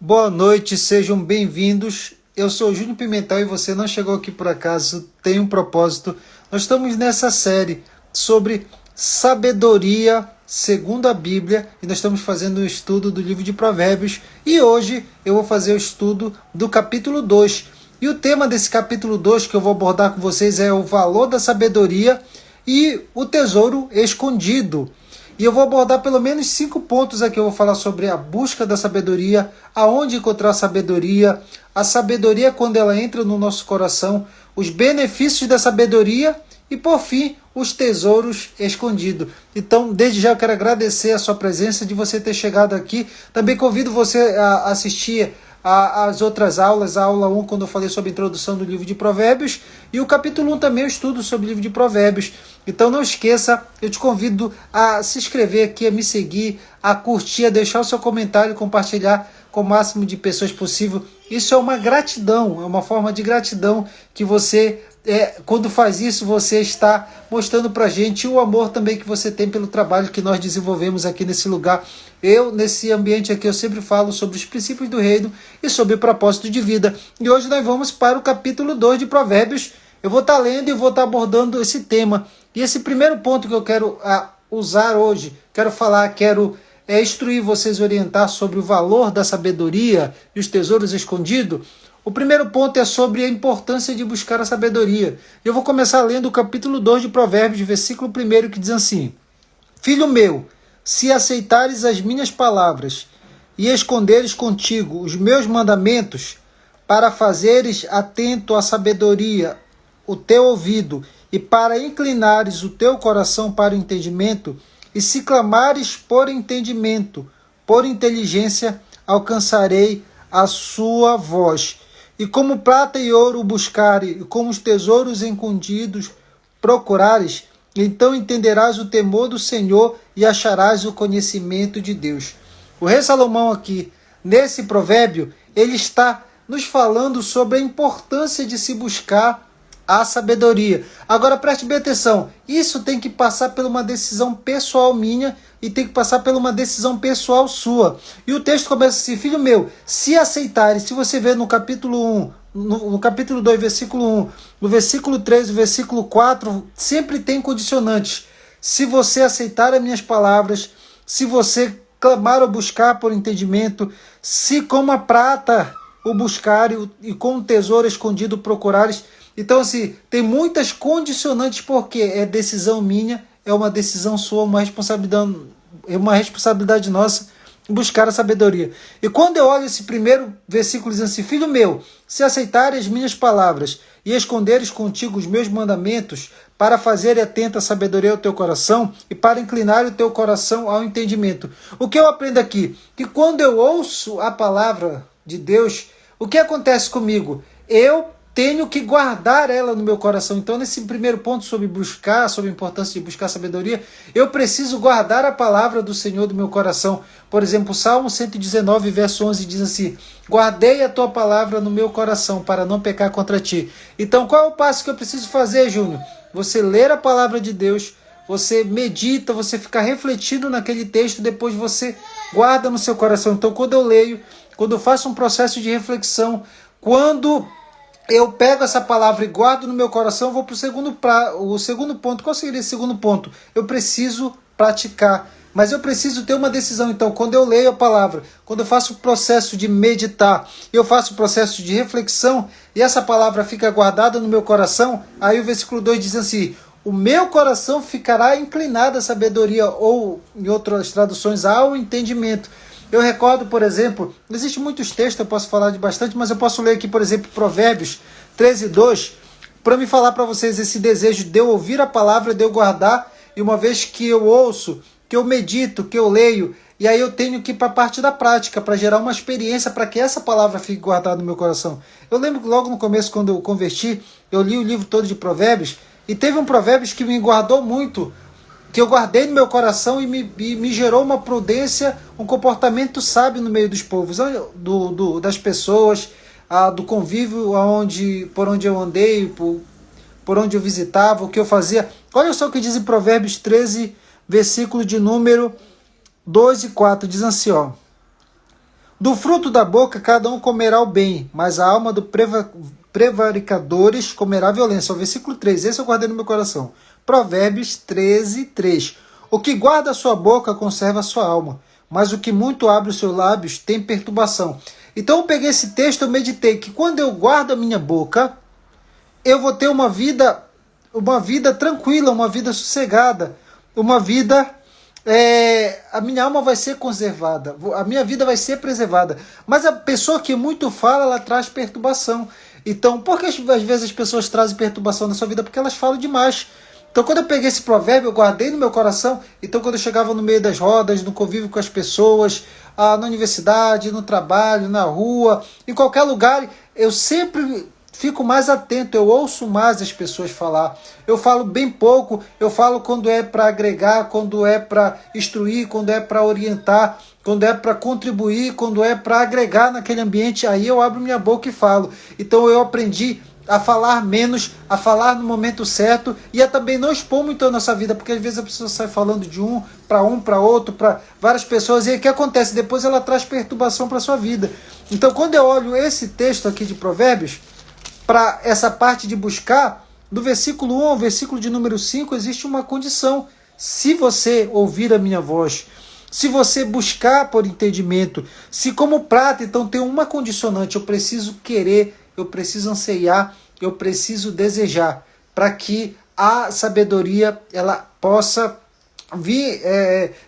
Boa noite, sejam bem-vindos. Eu sou o Júnior Pimentel e você não chegou aqui por acaso, tem um propósito. Nós estamos nessa série sobre sabedoria segundo a Bíblia e nós estamos fazendo um estudo do livro de Provérbios e hoje eu vou fazer o estudo do capítulo 2. E o tema desse capítulo 2 que eu vou abordar com vocês é o valor da sabedoria e o tesouro escondido. E eu vou abordar pelo menos 5 pontos aqui. Eu vou falar sobre a busca da sabedoria, aonde encontrar a sabedoria quando ela entra no nosso coração, os benefícios da sabedoria e, por fim, os tesouros escondidos. Então, desde já eu quero agradecer a sua presença, de você ter chegado aqui. Também convido você a assistir as outras aulas, a aula 1, quando eu falei sobre a introdução do livro de Provérbios, e o capítulo 1 também eu estudo sobre o livro de Provérbios. Então não esqueça, eu te convido a se inscrever aqui, a me seguir, a curtir, a deixar o seu comentário e compartilhar com o máximo de pessoas possível. Isso é uma gratidão, é uma forma de gratidão que você, quando faz isso, você está mostrando para a gente o amor também que você tem pelo trabalho que nós desenvolvemos aqui nesse lugar. Nesse ambiente aqui, eu sempre falo sobre os princípios do reino e sobre o propósito de vida. E hoje nós vamos para o capítulo 2 de Provérbios. Eu vou estar lendo e vou estar abordando esse tema. E esse primeiro ponto que eu quero usar hoje, quero instruir vocês, orientar sobre o valor da sabedoria e os tesouros escondidos. O primeiro ponto é sobre a importância de buscar a sabedoria. Eu vou começar lendo o capítulo 2 de Provérbios, versículo 1, que diz assim: Filho meu, se aceitares as minhas palavras e esconderes contigo os meus mandamentos, para fazeres atento à sabedoria o teu ouvido e para inclinares o teu coração para o entendimento, e se clamares por entendimento, por inteligência, alcançarei a sua voz. E como prata e ouro buscares, e como os tesouros escondidos procurares, então entenderás o temor do Senhor e acharás o conhecimento de Deus. O rei Salomão aqui, nesse provérbio, ele está nos falando sobre a importância de se buscar a sabedoria. Agora preste bem atenção, isso tem que passar por uma decisão pessoal minha e tem que passar por uma decisão pessoal sua. E o texto começa assim: filho meu, se aceitares, se você ver no capítulo 1, no capítulo 2, versículo 1, no versículo 3, no versículo 4, sempre tem condicionantes. Se você aceitar as minhas palavras, se você clamar ou buscar por entendimento, se como a prata o buscar e com o tesouro escondido procurares. Então, assim, tem muitas condicionantes, porque é decisão minha, é uma decisão sua, é uma responsabilidade nossa buscar a sabedoria. E quando eu olho esse primeiro versículo dizendo assim: filho meu, se aceitares as minhas palavras e esconderes contigo os meus mandamentos, para fazer atenta a sabedoria ao teu coração e para inclinar o teu coração ao entendimento. O que eu aprendo aqui? Que quando eu ouço a palavra de Deus, o que acontece comigo? Eu tenho que guardar ela no meu coração. Então, nesse primeiro ponto sobre a importância de buscar sabedoria, eu preciso guardar a palavra do Senhor do meu coração. Por exemplo, o Salmo 119, verso 11 diz assim: guardei a tua palavra no meu coração para não pecar contra ti. Então, qual é o passo que eu preciso fazer, Júnior? Você ler a palavra de Deus, você medita, você fica refletindo naquele texto, depois você guarda no seu coração. Então, quando eu leio, quando eu faço um processo de reflexão, quando eu pego essa palavra e guardo no meu coração, eu vou para o segundo ponto. Qual seria esse segundo ponto? Eu preciso praticar, mas eu preciso ter uma decisão. Então, quando eu leio a palavra, quando eu faço o processo de meditar, eu faço o processo de reflexão, e essa palavra fica guardada no meu coração, aí o versículo 2 diz assim: o meu coração ficará inclinado à sabedoria, ou em outras traduções, ao entendimento. Eu recordo, por exemplo, existem muitos textos, eu posso falar de bastante, mas eu posso ler aqui, por exemplo, Provérbios 13, 2, para me falar para vocês esse desejo de eu ouvir a palavra, de eu guardar, e uma vez que eu ouço, que eu medito, que eu leio, e aí eu tenho que ir para a parte da prática, para gerar uma experiência, para que essa palavra fique guardada no meu coração. Eu lembro que logo no começo, quando eu converti, eu li o livro todo de Provérbios, e teve um Provérbios que me guardou muito, que eu guardei no meu coração e me gerou uma prudência, um comportamento sábio no meio dos povos, das pessoas, do convívio por onde eu andei, por onde eu visitava, o que eu fazia. Olha só o que diz em Provérbios 13, versículo de número 2 e 4, diz assim, ó: Do fruto da boca cada um comerá o bem, mas a alma do prevaricadores comerá a violência. O versículo 3, esse eu guardei no meu coração. Provérbios 13, 3. O que guarda a sua boca conserva a sua alma, mas o que muito abre os seus lábios tem perturbação. Então eu peguei esse texto, eu meditei que quando eu guardo a minha boca, eu vou ter uma vida tranquila, uma vida sossegada, uma vida... a minha alma vai ser conservada, a minha vida vai ser preservada. Mas a pessoa que muito fala, ela traz perturbação. Então, por que às vezes as pessoas trazem perturbação na sua vida? Porque elas falam demais. Então, quando eu peguei esse provérbio, eu guardei no meu coração. Então, quando eu chegava no meio das rodas, no convívio com as pessoas, na universidade, no trabalho, na rua, em qualquer lugar, eu sempre fico mais atento, eu ouço mais as pessoas falar. Eu falo bem pouco, eu falo quando é para agregar, quando é para instruir, quando é para orientar, quando é para contribuir, quando é para agregar naquele ambiente, aí eu abro minha boca e falo. Então eu aprendi a falar menos, a falar no momento certo e a também não expor muito a nossa vida, porque às vezes a pessoa sai falando de um, para outro, para várias pessoas, e aí o que acontece? Depois ela traz perturbação para a sua vida. Então quando eu olho esse texto aqui de Provérbios, para essa parte de buscar, do versículo 1 ao versículo de número 5, existe uma condição. Se você ouvir a minha voz, se você buscar por entendimento, se como prata, então tem uma condicionante, eu preciso querer, eu preciso anseiar, eu preciso desejar, para que a sabedoria ela possa vir,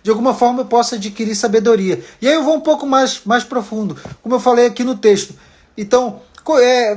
de alguma forma eu possa adquirir sabedoria. E aí eu vou um pouco mais profundo, como eu falei aqui no texto. Então,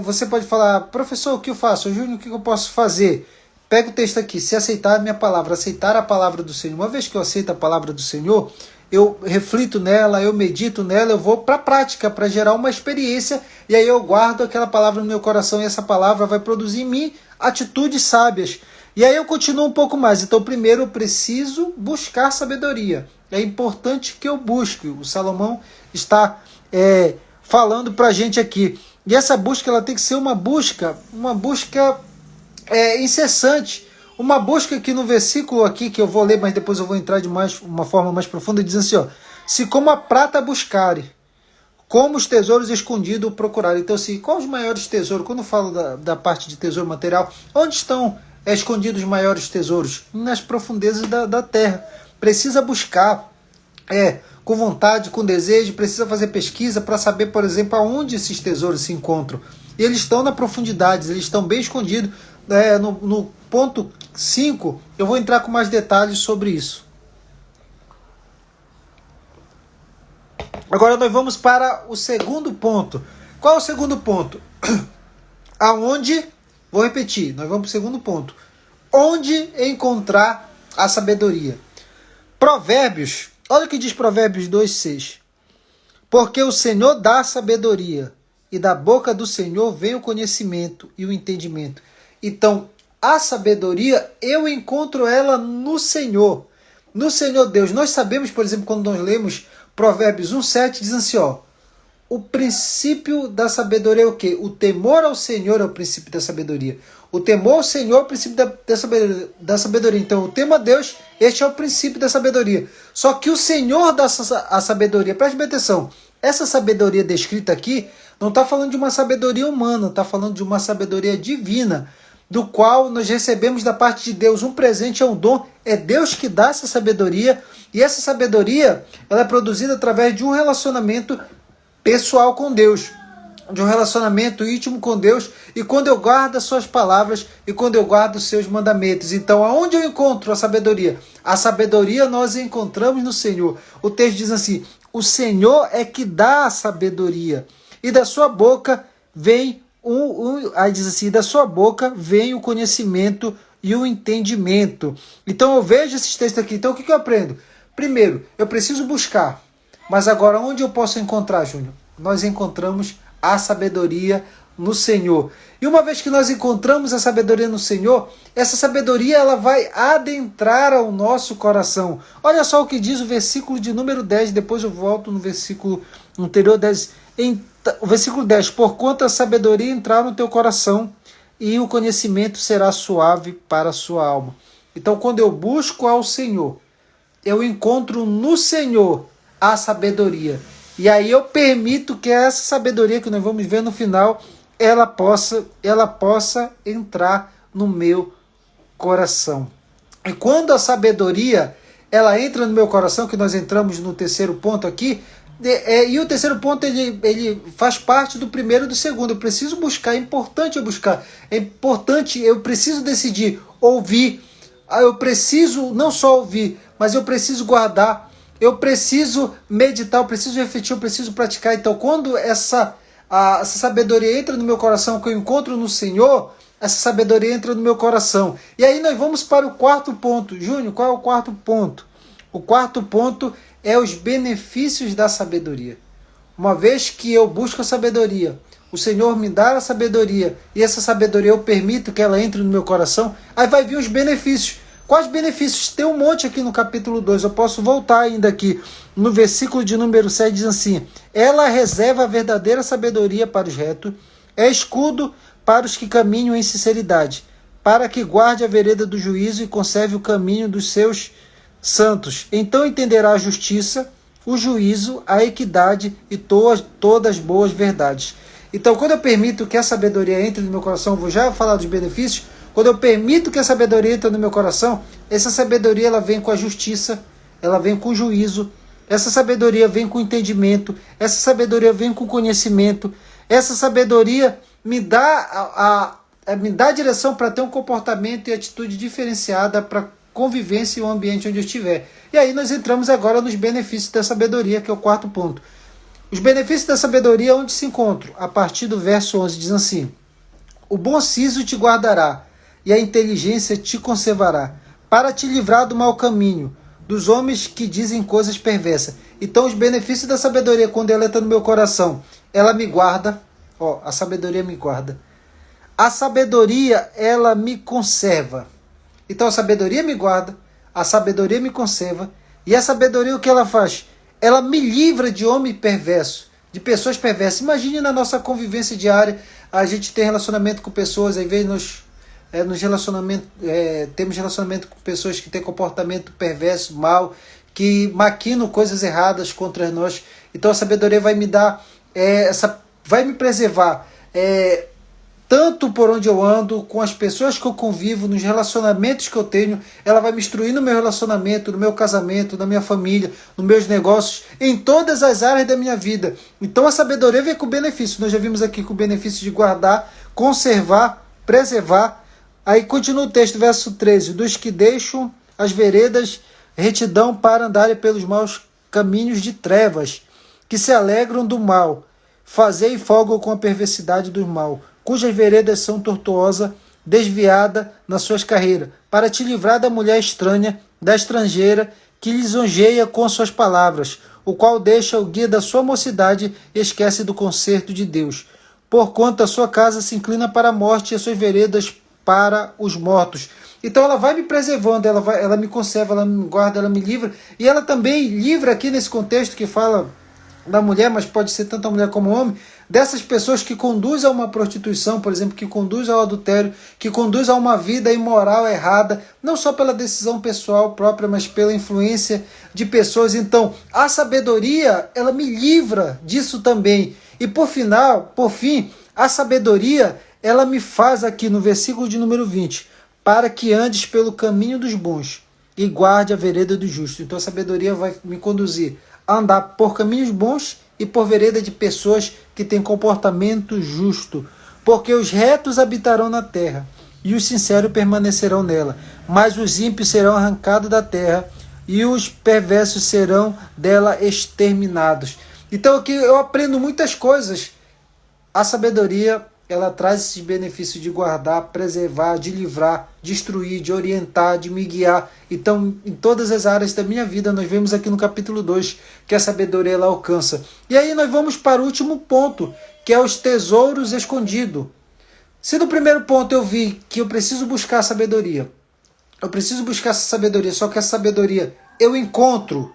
você pode falar, professor, o que eu faço? Júnior, o que eu posso fazer? Pega o texto aqui, se aceitar a minha palavra, aceitar a palavra do Senhor. Uma vez que eu aceito a palavra do Senhor, eu reflito nela, eu medito nela, eu vou para a prática, para gerar uma experiência, e aí eu guardo aquela palavra no meu coração, e essa palavra vai produzir em mim atitudes sábias. E aí eu continuo um pouco mais. Então, primeiro eu preciso buscar sabedoria. É importante que eu busque. O Salomão está falando para a gente aqui. E essa busca ela tem que ser uma busca incessante. Uma busca que no versículo aqui, que eu vou ler, mas depois eu vou entrar de uma forma mais profunda, diz assim, ó, se como a prata buscare, como os tesouros escondidos o procurarem. Então, assim, quais os maiores tesouros? Quando eu falo da parte de tesouro material, onde estão escondidos os maiores tesouros? Nas profundezas da terra. Precisa buscar, com vontade, com desejo, precisa fazer pesquisa para saber, por exemplo, aonde esses tesouros se encontram. E eles estão na profundidade, eles estão bem escondidos. No ponto 5, eu vou entrar com mais detalhes sobre isso. Agora nós vamos para o segundo ponto. Qual é o segundo ponto? Aonde, vou repetir, nós vamos para o segundo ponto. Onde encontrar a sabedoria? Provérbios, olha o que diz Provérbios 2,6. Porque o Senhor dá sabedoria, e da boca do Senhor vem o conhecimento e o entendimento. Então, a sabedoria, eu encontro ela no Senhor. No Senhor Deus. Nós sabemos, por exemplo, quando nós lemos Provérbios 1,7, diz assim, ó, o princípio da sabedoria é o quê? O temor ao Senhor é o princípio da sabedoria. O temor ao Senhor é o princípio da sabedoria. Então, o temor a Deus, este é o princípio da sabedoria. Só que o Senhor dá a sabedoria. Preste bem atenção. Essa sabedoria descrita aqui não está falando de uma sabedoria humana, está falando de uma sabedoria divina, do qual nós recebemos da parte de Deus. Um presente é um dom. É Deus que dá essa sabedoria. E essa sabedoria ela é produzida através de um relacionamento pessoal com Deus, de um relacionamento íntimo com Deus, e quando eu guardo as suas palavras e quando eu guardo os seus mandamentos. Então, aonde eu encontro a sabedoria? A sabedoria nós encontramos no Senhor. O texto diz assim, o Senhor é que dá a sabedoria, e da sua boca vem aí diz assim, da sua boca vem o conhecimento e o entendimento. Então eu vejo esses textos aqui. Então o que eu aprendo? Primeiro, eu preciso buscar. Mas agora, onde eu posso encontrar, Júnior? Nós encontramos a sabedoria no Senhor. E uma vez que nós encontramos a sabedoria no Senhor, essa sabedoria ela vai adentrar ao nosso coração. Olha só o que diz o versículo de número 10, depois eu volto no versículo anterior, 10. O versículo 10, porquanto a sabedoria entrar no teu coração e o conhecimento será suave para a sua alma. Então, quando eu busco ao Senhor, eu encontro no Senhor a sabedoria. E aí eu permito que essa sabedoria que nós vamos ver no final, ela possa entrar no meu coração. E quando a sabedoria ela entra no meu coração, que nós entramos no terceiro ponto aqui, e o terceiro ponto ele faz parte do primeiro e do segundo. Eu preciso buscar, é importante eu buscar, é importante, eu preciso decidir ouvir. Eu preciso não só ouvir, mas eu preciso guardar, eu preciso meditar, eu preciso refletir, eu preciso praticar. Então, quando essa sabedoria entra no meu coração, que eu encontro no Senhor, essa sabedoria entra no meu coração. E aí nós vamos para o quarto ponto. Júnior, qual é o quarto ponto? O quarto ponto é os benefícios da sabedoria. Uma vez que eu busco a sabedoria, o Senhor me dá a sabedoria, e essa sabedoria eu permito que ela entre no meu coração, aí vai vir os benefícios. Quais benefícios? Tem um monte aqui no capítulo 2, eu posso voltar ainda aqui. No versículo de número 7 diz assim: ela reserva a verdadeira sabedoria para os retos, é escudo para os que caminham em sinceridade, para que guarde a vereda do juízo e conserve o caminho dos seus santos. Então entenderá a justiça, o juízo, a equidade e todas as boas verdades. Então, quando eu permito que a sabedoria entre no meu coração, vou já falar dos benefícios. Quando eu permito que a sabedoria entre no meu coração, essa sabedoria ela vem com a justiça, ela vem com o juízo, essa sabedoria vem com o entendimento, essa sabedoria vem com o conhecimento, essa sabedoria me dá a direção para ter um comportamento e atitude diferenciada para convivência e o ambiente onde eu estiver. E aí nós entramos agora nos benefícios da sabedoria, que é o quarto ponto. Os benefícios da sabedoria onde se encontram? A partir do verso 11 diz assim: o bom siso te guardará, e a inteligência te conservará, para te livrar do mau caminho, dos homens que dizem coisas perversas. Então os benefícios da sabedoria, quando ela entra no meu coração, ela me guarda, a sabedoria me guarda. A sabedoria, ela me conserva. Então a sabedoria me guarda, a sabedoria me conserva, e a sabedoria o que ela faz? Ela me livra de homem perverso, de pessoas perversas. Imagine na nossa convivência diária, a gente tem relacionamento com pessoas, às vezes temos relacionamento com pessoas que têm comportamento perverso, mal, que maquinam coisas erradas contra nós. Então a sabedoria vai me dar, vai me preservar, tanto por onde eu ando, com as pessoas que eu convivo, nos relacionamentos que eu tenho. Ela vai me instruir no meu relacionamento, no meu casamento, na minha família, nos meus negócios, em todas as áreas da minha vida. Então a sabedoria vem com benefício. Nós já vimos aqui com o benefício de guardar, conservar, preservar. Aí continua o texto, verso 13. Dos que deixam as veredas retidão para andarem pelos maus caminhos de trevas, que se alegram do mal, fazei folga com a perversidade do mal, cujas veredas são tortuosas, desviada nas suas carreiras, para te livrar da mulher estranha, da estrangeira, que lisonjeia com suas palavras, o qual deixa o guia da sua mocidade e esquece do conserto de Deus. Porquanto a sua casa se inclina para a morte e as suas veredas para os mortos. Então ela vai me preservando, ela me conserva, ela me guarda, ela me livra, e ela também livra aqui nesse contexto que fala da mulher, mas pode ser tanto a mulher como o homem, dessas pessoas que conduzem a uma prostituição, por exemplo, que conduzem ao adultério, que conduzem a uma vida imoral, errada, não só pela decisão pessoal própria, mas pela influência de pessoas. Então, a sabedoria, ela me livra disso também. E por fim, a sabedoria, ela me faz aqui no versículo de número 20, para que andes pelo caminho dos bons e guarde a vereda do justo. Então a sabedoria vai me conduzir a andar por caminhos bons e por vereda de pessoas que têm comportamento justo. Porque os retos habitarão na terra e os sinceros permanecerão nela. Mas os ímpios serão arrancados da terra e os perversos serão dela exterminados. Então aqui eu aprendo muitas coisas. A sabedoria, ela traz esses benefícios de guardar, preservar, de livrar, de instruir, de orientar, de me guiar. Então, em todas as áreas da minha vida, nós vemos aqui no capítulo 2 que a sabedoria ela alcança. E aí nós vamos para o último ponto, que é os tesouros escondidos. Se no primeiro ponto eu vi que eu preciso buscar a sabedoria, eu preciso buscar essa sabedoria, só que essa sabedoria eu encontro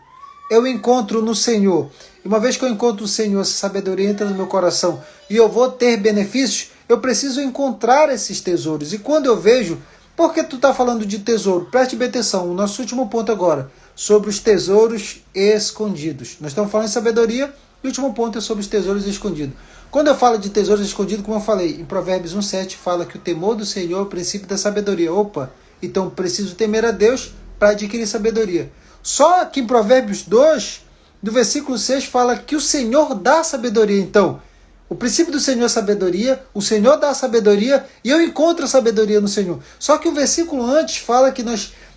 no Senhor. E uma vez que eu encontro o Senhor, essa sabedoria entra no meu coração e eu vou ter benefícios, eu preciso encontrar esses tesouros. E quando eu vejo, por que tu está falando de tesouro? Preste bem atenção, o nosso último ponto agora, sobre os tesouros escondidos. Nós estamos falando de sabedoria, E o último ponto é sobre os tesouros escondidos. Quando eu falo de tesouros escondidos, como eu falei, em Provérbios 1,7 fala que o temor do Senhor é o princípio da sabedoria. Opa, então preciso temer a Deus para adquirir sabedoria. Só que em Provérbios 2, do versículo 6, fala que o Senhor dá sabedoria. Então, o princípio do Senhor é sabedoria, o Senhor dá sabedoria e eu encontro a sabedoria no Senhor. Só que o versículo antes fala que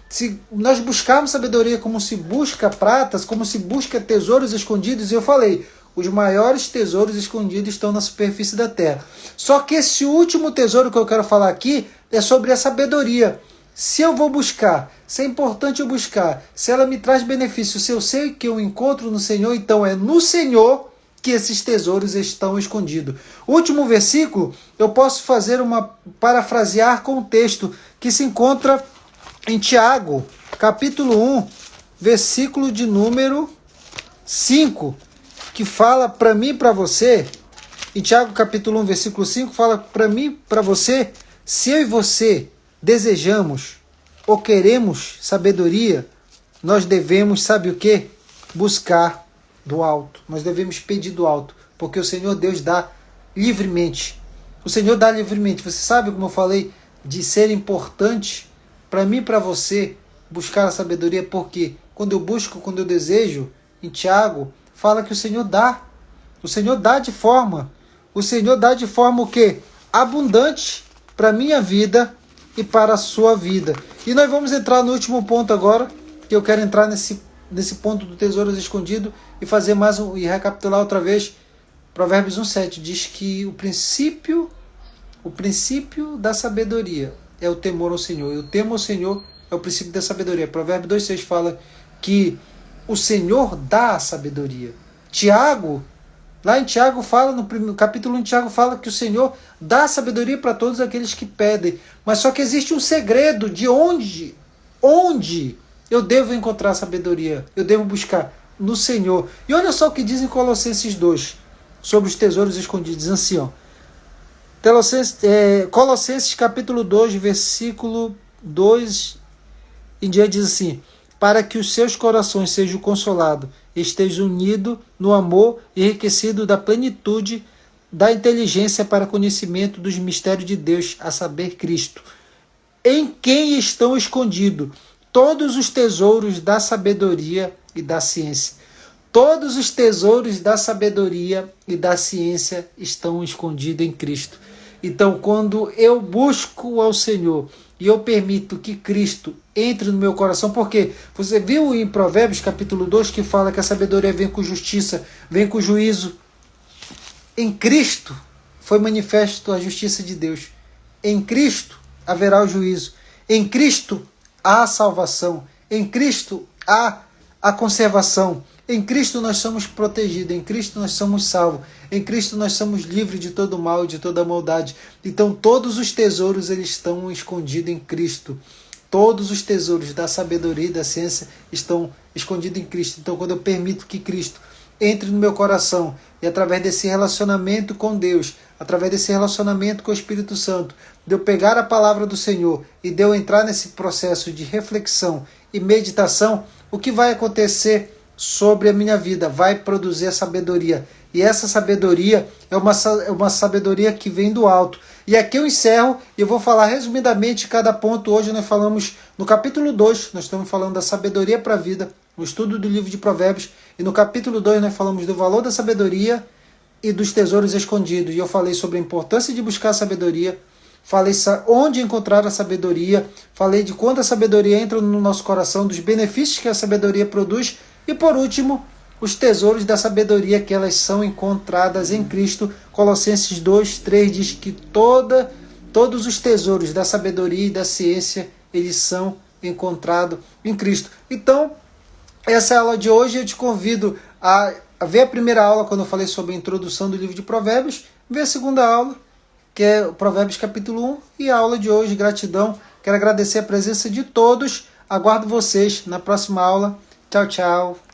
se nós buscarmos sabedoria como se busca pratas, como se busca tesouros escondidos, e eu falei, os maiores tesouros escondidos estão na superfície da terra. Só que esse último tesouro que eu quero falar aqui é sobre a sabedoria. Se eu vou buscar, se é importante eu buscar, se ela me traz benefício, se eu sei que eu encontro no Senhor, então é no Senhor que esses tesouros estão escondidos. O último versículo, eu posso parafrasear com o texto que se encontra em Tiago, capítulo 1, versículo de número 5, que fala para mim e para você, em Tiago capítulo 1, versículo 5, fala para mim e para você, se eu e você desejamos ou queremos sabedoria, nós devemos, sabe o que? Buscar do alto. Nós devemos pedir do alto, porque o Senhor Deus dá livremente. O Senhor dá livremente. Você sabe como eu falei de ser importante para mim e para você buscar a sabedoria, porque quando eu busco, quando eu desejo, em Tiago, fala que o Senhor dá. O Senhor dá de forma. O Senhor dá de forma o quê? Abundante para a minha vida e para a sua vida. E nós vamos entrar no último ponto agora, que eu quero entrar nesse ponto do tesouros escondido e fazer e recapitular outra vez. Provérbios 1,7 diz que o princípio da sabedoria é o temor ao Senhor. E o temor ao Senhor é o princípio da sabedoria. Provérbios 2,6 fala que o Senhor dá a sabedoria. Tiago, lá em Tiago fala, no capítulo 1 de Tiago fala que o Senhor dá sabedoria para todos aqueles que pedem. Mas só que existe um segredo de onde eu devo encontrar sabedoria. Eu devo buscar no Senhor. E olha só o que diz em Colossenses 2 sobre os tesouros escondidos. Diz assim, ó. Colossenses capítulo 2, versículo 2 em diante diz assim: para que os seus corações sejam consolados, estejam unidos no amor e enriquecidos da plenitude da inteligência para conhecimento dos mistérios de Deus, a saber, Cristo, em quem estão escondidos todos os tesouros da sabedoria e da ciência. Todos os tesouros da sabedoria e da ciência estão escondidos em Cristo. Então, quando eu busco ao Senhor e eu permito que Cristo entre no meu coração, porque você viu em Provérbios capítulo 2 que fala que a sabedoria vem com justiça, vem com juízo. Em Cristo foi manifesto a justiça de Deus. Em Cristo haverá o juízo. Em Cristo há a salvação. Em Cristo há a conservação. Em Cristo nós somos protegidos, em Cristo nós somos salvos, em Cristo nós somos livres de todo mal e de toda maldade. Então todos os tesouros eles estão escondidos em Cristo. Todos os tesouros da sabedoria e da ciência estão escondidos em Cristo. Então quando eu permito que Cristo entre no meu coração e através desse relacionamento com Deus, através desse relacionamento com o Espírito Santo, de eu pegar a palavra do Senhor e de eu entrar nesse processo de reflexão e meditação, o que vai acontecer sobre a minha vida? Vai produzir a sabedoria. E essa sabedoria é uma sabedoria que vem do alto. E aqui eu encerro e eu vou falar resumidamente cada ponto. Hoje nós falamos no capítulo 2, nós estamos falando da sabedoria para a vida, o estudo do livro de Provérbios. E no capítulo 2 nós falamos do valor da sabedoria e dos tesouros escondidos. E eu falei sobre a importância de buscar a sabedoria, falei onde encontrar a sabedoria, falei de quando a sabedoria entra no nosso coração, dos benefícios que a sabedoria produz. E por último, os tesouros da sabedoria, que elas são encontradas em Cristo. Colossenses 2, 3 diz que todos os tesouros da sabedoria e da ciência, eles são encontrados em Cristo. Então, essa é a aula de hoje. Eu te convido a ver a primeira aula, quando eu falei sobre a introdução do livro de Provérbios, ver a segunda aula, que é Provérbios capítulo 1, e a aula de hoje. Gratidão. Quero agradecer a presença de todos. Aguardo vocês na próxima aula. Tchau, tchau.